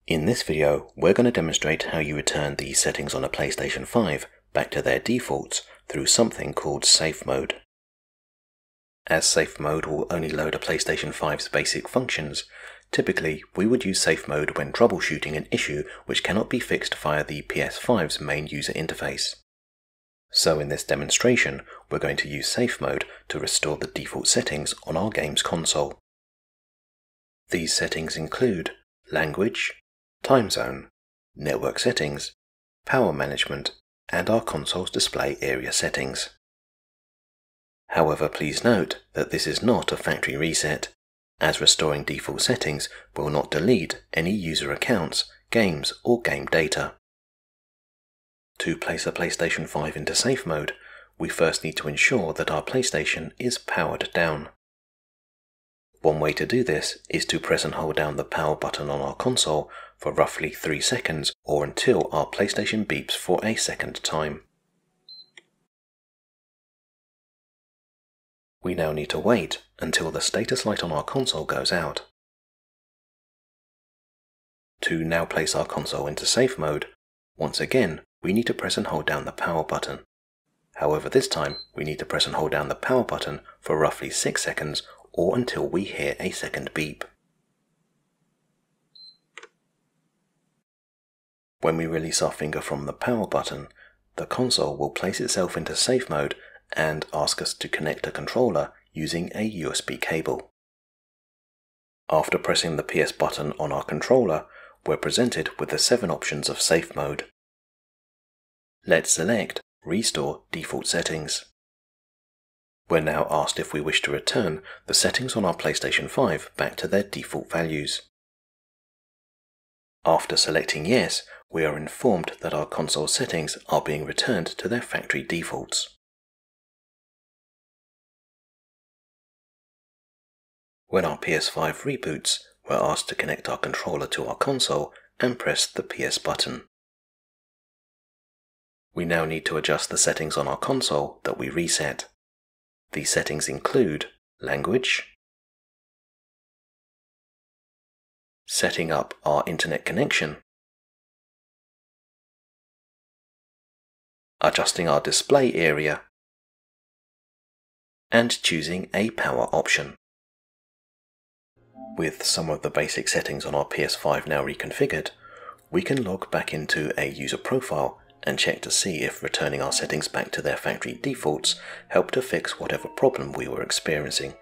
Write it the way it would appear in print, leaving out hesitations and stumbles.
In this video, we're going to demonstrate how you return the settings on a PlayStation 5 back to their defaults through something called safe mode. As safe mode will only load a PlayStation 5's basic functions, typically we would use safe mode when troubleshooting an issue which cannot be fixed via the PS5's main user interface. So in this demonstration, we're going to use safe mode to restore the default settings on our game's console. These settings include language, time zone, network settings, power management, and our console's display area settings. However, please note that this is not a factory reset, as restoring default settings will not delete any user accounts, games, or game data. To place a PlayStation 5 into safe mode, we first need to ensure that our PlayStation is powered down. One way to do this is to press and hold down the power button on our console for roughly 3 seconds or until our PlayStation beeps for a second time. We now need to wait until the status light on our console goes out. To now place our console into safe mode, once again we need to press and hold down the power button. However, this time we need to press and hold down the power button for roughly 6 seconds or until we hear a second beep. When we release our finger from the power button, the console will place itself into safe mode and ask us to connect a controller using a USB cable. After pressing the PS button on our controller, we're presented with the 7 options of safe mode. Let's select Restore Default Settings. We're now asked if we wish to return the settings on our PlayStation 5 back to their default values. After selecting Yes, we are informed that our console settings are being returned to their factory defaults. When our PS5 reboots, we're asked to connect our controller to our console and press the PS button. We now need to adjust the settings on our console that we reset. These settings include language, setting up our internet connection, adjusting our display area, and choosing a power option. With some of the basic settings on our PS5 now reconfigured, we can log back into a user profile and check to see if returning our settings back to their factory defaults helped to fix whatever problem we were experiencing.